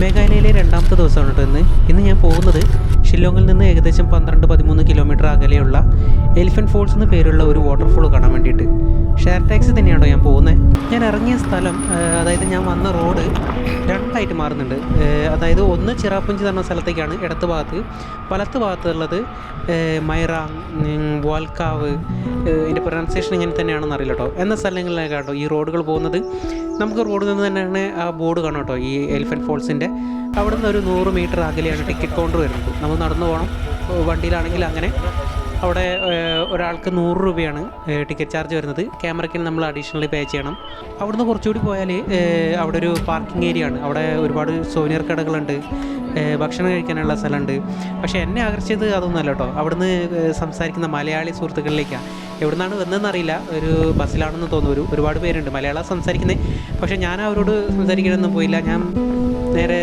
മേഘാലയയിലെ രണ്ടാമത്തെ ദിവസമാണ് കേട്ടോ ഇന്ന് ഞാൻ പോകുന്നത് ഷില്ലോങ്ങിൽ നിന്ന് ഏകദേശം 12-13 കിലോമീറ്റർ അകലെയുള്ള എലിഫൻറ്റ് ഫോൾസ് എന്ന് പേരുള്ള ഒരു വാട്ടർഫോൾ കാണാൻ വേണ്ടിയിട്ട്. ഷെയർ ടാക്സി തന്നെയാണോ ഞാൻ പോകുന്നത്. ഞാൻ ഇറങ്ങിയ സ്ഥലം, അതായത് ഞാൻ വന്ന റോഡ് രണ്ടായിട്ട് മാറുന്നുണ്ട്. അതായത് ഒന്ന് ചിറാപ്പുഞ്ചി എന്ന സ്ഥലത്തേക്കാണ് ഇടത്ത് ഭാഗത്ത്, വലത്ത് ഭാഗത്തുള്ളത് മൈറാങ്, വാൽക്കാവ്, ഇതിൻ്റെ പ്രൊനൗൺസിയേഷൻ ഇങ്ങനെ തന്നെയാണെന്ന് അറിയില്ല കേട്ടോ, എന്ന സ്ഥലങ്ങളിലേക്കാട്ടോ ഈ റോഡുകൾ പോകുന്നത്. നമുക്ക് റോഡിൽ നിന്ന് തന്നെയാണ് ആ ബോർഡ് കാണാം കേട്ടോ, ഈ എലിഫൻറ്റ് ഫോൾസിൻ്റെ. അവിടെ നിന്ന് ഒരു 100 മീറ്റർ അകലെയാണ് ടിക്കറ്റ് കൗണ്ടർ വരുന്നത്. നമ്മൾ നടന്നു പോകണം. വണ്ടിയിലാണെങ്കിൽ അങ്ങനെ അവിടെ ഒരാൾക്ക് 100 രൂപയാണ് ടിക്കറ്റ് ചാർജ് വരുന്നത്. ക്യാമറയ്ക്ക് നമ്മൾ അഡീഷണലി പേ ചെയ്യണം. അവിടുന്ന് കുറച്ചുകൂടി പോയാൽ അവിടെ ഒരു പാർക്കിംഗ് ഏരിയ ആണ്. അവിടെ ഒരുപാട് സോനിയർ കടകളുണ്ട്, ഭക്ഷണം കഴിക്കാനുള്ള സ്ഥലമുണ്ട്. പക്ഷേ എന്നെ ആകർഷിച്ചത് അതൊന്നുമല്ല കേട്ടോ. അവിടുന്ന് സംസാരിക്കുന്ന മലയാളി സുഹൃത്തുക്കളിലേക്കാണ്. എവിടെ നിന്നാണ് വന്നതെന്നറിയില്ല, ഒരു ബസ്സിലാണെന്ന് തോന്നുന്നു. ഒരുപാട് പേരുണ്ട് മലയാളം സംസാരിക്കുന്നത്. പക്ഷേ ഞാൻ അവരോട് സംസാരിക്കാനൊന്നും പോയില്ല. ഞാൻ നേരെ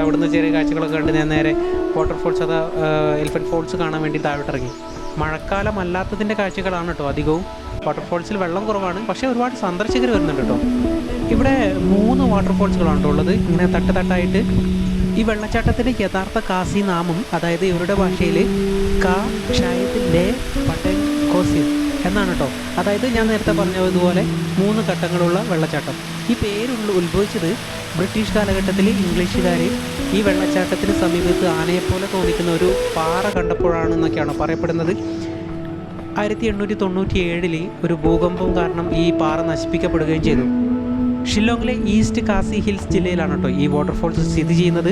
അവിടുന്ന് ചെറിയ കാഴ്ചകളൊക്കെ കണ്ട് ഞാൻ നേരെ വാട്ടർഫോൾസ്, അതാ എലിഫൻറ്റ് ഫോൾസ് കാണാൻ വേണ്ടി താഴോട്ടിറങ്ങി. മഴക്കാലം അല്ലാത്തതിൻ്റെ കാഴ്ചകളാണ് കേട്ടോ അധികവും. വാട്ടർഫോൾസിൽ വെള്ളം കുറവാണ്, പക്ഷേ ഒരുപാട് സന്ദർശകർ വരുന്നുണ്ട് കേട്ടോ. ഇവിടെ 3 വാട്ടർഫോൾസുകളാണ് ഉള്ളത്, ഇങ്ങനെ തട്ടായിട്ട്. ഈ വെള്ളച്ചാട്ടത്തിൻ്റെ യഥാർത്ഥ കാസി നാമം, അതായത് ഇവരുടെ ഭാഷയിൽ കാ ഷായത് ലേ പട്ടൻ കോസി എന്നാണ് കേട്ടോ. അതായത് ഞാൻ നേരത്തെ പറഞ്ഞതുപോലെ 3 ഘട്ടങ്ങളുള്ള വെള്ളച്ചാട്ടം. ഈ പേര് ഉത്ഭവിച്ചത് ബ്രിട്ടീഷ് കാലഘട്ടത്തിൽ ഇംഗ്ലീഷുകാർ ഈ വെള്ളച്ചാട്ടത്തിന് സമീപത്ത് ആനയെപ്പോലെ തോന്നിക്കുന്ന ഒരു പാറ കണ്ടപ്പോഴാണെന്നൊക്കെയാണ് പറയപ്പെടുന്നത്. 1897 ഒരു ഭൂകമ്പം കാരണം ഈ പാറ നശിപ്പിക്കപ്പെടുകയും ചെയ്തു. ഷില്ലോങ്ങിലെ ഈസ്റ്റ് കാസി ഹിൽസ് ജില്ലയിലാണ് കേട്ടോ ഈ വാട്ടർഫോൾസ് സ്ഥിതി ചെയ്യുന്നത്.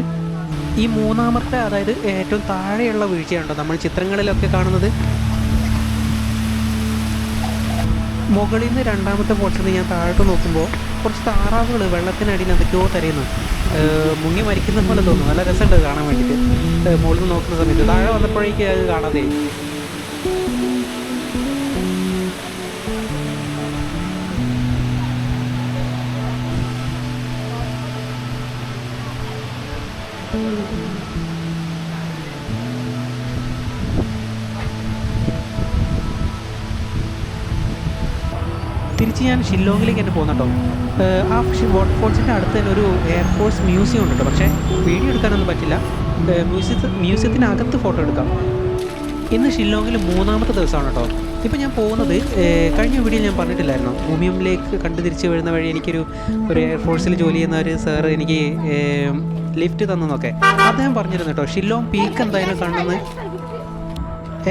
ഈ 3ാമത്തെ, അതായത് ഏറ്റവും താഴെയുള്ള വീഴ്ചയാണോ നമ്മൾ ചിത്രങ്ങളിലൊക്കെ കാണുന്നത്. മുകളിൽ നിന്ന് 2ാമത്തെ ഫോൾസിൽ ഞാൻ താഴോട്ട് നോക്കുമ്പോൾ കുറച്ച് താറാവുകൾ വെള്ളത്തിനടിയിൽ എന്തൊക്കെയോ തരയുന്നു, മുങ്ങി മരിക്കുന്ന പോലെ തോന്നുന്നു. നല്ല രസമുണ്ട് കാണാൻ വേണ്ടിയിട്ട്. മുകളിൽ നിന്ന് നോക്കുന്ന സമയത്ത് താഴെ വന്നപ്പോഴേക്ക് അത് കാണാതെ. തിരിച്ച് ഞാൻ ഷില്ലോങ്ങിലേക്ക് തന്നെ പോകുന്നുണ്ടോ. ആ വാട്ടർഫോൾസിൻ്റെ അടുത്ത് തന്നെ ഒരു എയർഫോഴ്സ് മ്യൂസിയം ഉണ്ട് കേട്ടോ. പക്ഷേ വീഡിയോ എടുക്കാനൊന്നും പറ്റില്ല. മ്യൂസിയത്തിനകത്ത് ഫോട്ടോ എടുക്കാം. ഇന്ന് ഷില്ലോങ്ങിൽ 3ാമത്തെ ദിവസമാണ് കേട്ടോ. ഇപ്പോൾ ഞാൻ പോകുന്നത്, കഴിഞ്ഞ വീഡിയോയിൽ ഞാൻ പറഞ്ഞിട്ടില്ലായിരുന്നു, ഭൂമിയിലേക്ക് കണ്ടു തിരിച്ച് വീഴുന്ന വഴി എനിക്കൊരു എയർഫോഴ്സിൽ ജോലി ചെയ്യുന്ന ഒരു സാറ് എനിക്ക് ലിഫ്റ്റ് തന്നെന്നൊക്കെ അദ്ദേഹം പറഞ്ഞിരുന്നു കേട്ടോ. ഷില്ലോങ് പീക്ക് എന്തായാലും കാണുന്നത്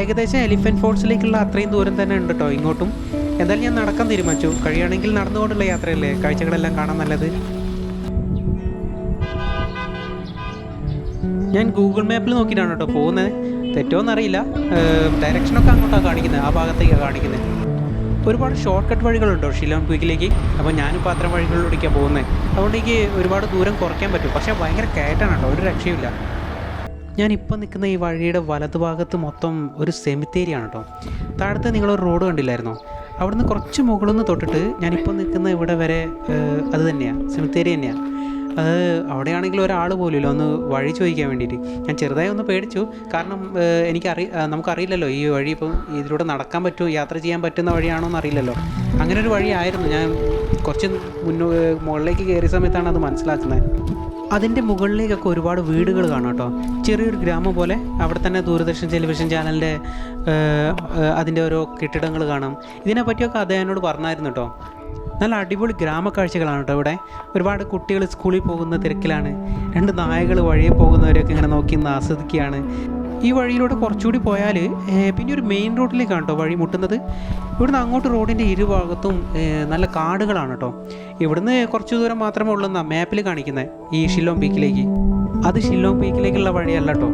ഏകദേശം എലിഫൻറ്റ് ഫോൾസിലേക്കുള്ള അത്രയും ദൂരം തന്നെ ഉണ്ട് കേട്ടോ ഇങ്ങോട്ടും. എന്തായാലും ഞാൻ നടക്കാൻ തീരുമാനിച്ചു. കഴിയുകയാണെങ്കിൽ നടന്നുകൊണ്ടുള്ള യാത്രയല്ലേ, കാഴ്ചകളെല്ലാം കാണാൻ നല്ലത്. ഞാൻ ഗൂഗിൾ മാപ്പിൽ നോക്കിയിട്ടാണ് കേട്ടോ പോകുന്നത്. തെറ്റോന്നറിയില്ല, ഡയറക്ഷനൊക്കെ അങ്ങോട്ടാണ് കാണിക്കുന്നത്, ആ ഭാഗത്തേക്കാണ് കാണിക്കുന്നത്. ഒരുപാട് ഷോർട്ട് കട്ട് വഴികളുണ്ടോ ഷില്ലോങ് പീക്കിലേക്ക്. അപ്പോൾ ഞാനിപ്പോൾ അത്തരം വഴികളിലൂടെയൊക്കെയാണ് പോകുന്നത്. അതുകൊണ്ട് എനിക്ക് ഒരുപാട് ദൂരം കുറയ്ക്കാൻ പറ്റും. പക്ഷേ ഭയങ്കര കയറ്റാണ് കേട്ടോ, ഒരു രക്ഷയില്ല. ഞാനിപ്പോൾ നിൽക്കുന്ന ഈ വഴിയുടെ വലതുഭാഗത്ത് മൊത്തം ഒരു സെമിത്തേരിയാണ് കേട്ടോ. താഴത്ത് നിങ്ങളൊരു റോഡ് കണ്ടില്ലായിരുന്നോ, അവിടുന്ന് കുറച്ച് മുകളിൽ നിന്ന് തൊട്ടിട്ട് ഞാനിപ്പോൾ നിൽക്കുന്ന ഇവിടെ വരെ അത് തന്നെയാണ്, സെമിത്തേരി തന്നെയാണ്. അത് അവിടെയാണെങ്കിൽ ഒരാൾ പോലുമില്ല ഒന്ന് വഴി ചോദിക്കാൻ വേണ്ടിയിട്ട്. ഞാൻ ചെറുതായി ഒന്ന് പേടിച്ചു, കാരണം നമുക്കറിയില്ലല്ലോ ഈ വഴി ഇപ്പം ഇതിലൂടെ നടക്കാൻ പറ്റുമോ, യാത്ര ചെയ്യാൻ പറ്റുന്ന വഴിയാണോ എന്ന് അറിയില്ലല്ലോ. അങ്ങനെ ഒരു വഴിയായിരുന്നു. ഞാൻ കുറച്ച് മുകളിലേക്ക് കയറിയ സമയത്താണ് അത് മനസ്സിലാക്കുന്നത്. അതിൻ്റെ മുകളിലേക്കൊക്കെ ഒരുപാട് വീടുകൾ കാണാം കേട്ടോ, ചെറിയൊരു ഗ്രാമം പോലെ. അവിടെ തന്നെ ദൂരദർശൻ ടെലിവിഷൻ ചാനലിൻ്റെ അതിൻ്റെ ഓരോ കെട്ടിടങ്ങൾ കാണാം. ഇതിനെപ്പറ്റിയൊക്കെ അദ്ദേഹം എന്നോട് പറഞ്ഞായിരുന്നു കേട്ടോ. നല്ല അടിപൊളി ഗ്രാമക്കാഴ്ചകളാണ് കേട്ടോ ഇവിടെ. ഒരുപാട് കുട്ടികൾ സ്കൂളിൽ പോകുന്ന തിരക്കിലാണ്. 2 നായകൾ വഴിയെ പോകുന്നവരെയൊക്കെ ഇങ്ങനെ നോക്കി നിന്ന് ആസ്വദിക്കുകയാണ്. ഈ വഴിയിലൂടെ കുറച്ചുകൂടി പോയാൽ പിന്നെ ഒരു മെയിൻ റോഡിലേക്കാണ് കേട്ടോ വഴി മുട്ടുന്നത്. ഇവിടുന്ന് അങ്ങോട്ട് റോഡിൻ്റെ ഇരുഭാഗത്തും നല്ല കാടുകളാണ് കേട്ടോ. ഇവിടുന്ന് കുറച്ച് ദൂരം മാത്രമേ ഉള്ളൂ എന്നാണ് മാപ്പിൽ കാണിക്കുന്നത് ഈ ഷില്ലോങ് പീക്കിലേക്ക്. അത് ഷില്ലോങ് പീക്കിലേക്കുള്ള വഴിയല്ല കേട്ടോ,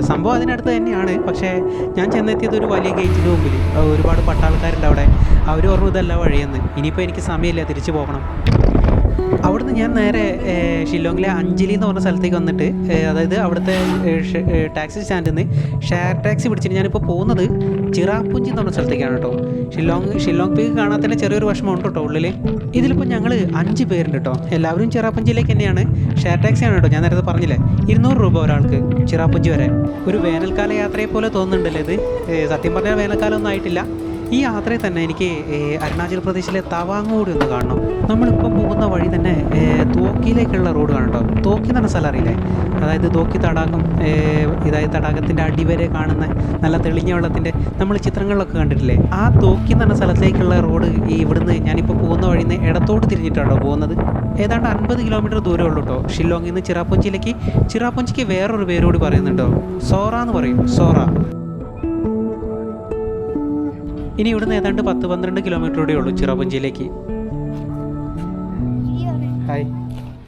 സംഭവം അതിനടുത്ത് തന്നെയാണ്. പക്ഷേ ഞാൻ ചെന്നെത്തിയത് ഒരു വലിയ ഗേറ്റിന് മുമ്പിൽ. ഒരുപാട് പട്ടാൾക്കാരുണ്ട് അവിടെ. അവർ പറഞ്ഞു ഇതല്ല വഴിയെന്ന്. ഇനിയിപ്പോൾ എനിക്ക് സമയമില്ല, തിരിച്ചു പോകണം. അവിടുന്ന് ഞാൻ നേരെ ഷില്ലോങ്ങിലെ അഞ്ജലി എന്ന് പറഞ്ഞ സ്ഥലത്തേക്ക് വന്നിട്ട്, അതായത് അവിടുത്തെ ടാക്സി സ്റ്റാൻഡിൽ നിന്ന് ഷെയർ ടാക്സി പിടിച്ചിട്ട് ഞാനിപ്പോൾ പോകുന്നത് ചിറാപ്പുഞ്ചി എന്ന് പറഞ്ഞ സ്ഥലത്തേക്കാണ് കേട്ടോ. ഷില്ലോങ് പീക്ക് കാണാൻ തന്നെ ചെറിയൊരു വിഷമമുണ്ട് കേട്ടോ ഉള്ളിൽ. ഇതിലിപ്പോൾ ഞങ്ങൾ 5 പേരുണ്ട് കേട്ടോ. എല്ലാവരും ചിറാപ്പുഞ്ചിയിലേക്ക് തന്നെയാണ്. ഷെയർ ടാക്സിയാണ് കേട്ടോ, ഞാൻ നേരത്തെ പറഞ്ഞില്ലേ, 200 രൂപ ഒരാൾക്ക് ചിറാപ്പുഞ്ചി വരെ. ഒരു വേനൽക്കാല യാത്രയെ പോലെ തോന്നുന്നുണ്ടല്ലോ ഇത്. സത്യം പറഞ്ഞാൽ വേനൽക്കാലം ഒന്നും ആയിട്ടില്ല. ഈ യാത്രയിൽ തന്നെ എനിക്ക് അരുണാചൽ പ്രദേശിലെ തവാങ് കൂടി ഒന്ന് കാണണം. നമ്മളിപ്പം പോകുന്ന വഴി തന്നെ തോക്കിയിലേക്കുള്ള റോഡ് കാണട്ടോ. തോക്കി എന്ന് പറഞ്ഞ സ്ഥലം അറിയില്ലേ? അതായത് തോക്കി തടാകം, ഇതായത് തടാകത്തിൻ്റെ അടിവരെ കാണുന്ന നല്ല തെളിഞ്ഞ വെള്ളത്തിൻ്റെ നമ്മൾ ചിത്രങ്ങളിലൊക്കെ കണ്ടിട്ടില്ലേ? ആ തോക്കി എന്ന് പറഞ്ഞ സ്ഥലത്തേക്കുള്ള റോഡ് ഇവിടുന്ന് ഞാനിപ്പോൾ പോകുന്ന വഴിയിൽ നിന്ന് ഇടത്തോട്ട് തിരിഞ്ഞിട്ടാണോ പോകുന്നത്. ഏതാണ്ട് 50 കിലോമീറ്റർ ദൂരമേ ഉള്ളൂ കേട്ടോ ഷില്ലോങ്ങിൽ നിന്ന് ചിറാപുഞ്ചിയിലേക്ക്. ചിറാപുഞ്ചിക്ക് വേറൊരു പേരോട് പറയുന്നുണ്ടോ, സോറ എന്ന് പറയും, സോറ. ഇനി ഇവിടുന്ന് ഏതാണ്ട് 10-12 കിലോമീറ്റർ കൂടെ ഉള്ളൂ ചിറാപുഞ്ചിയിലേക്ക്. ഹായ്.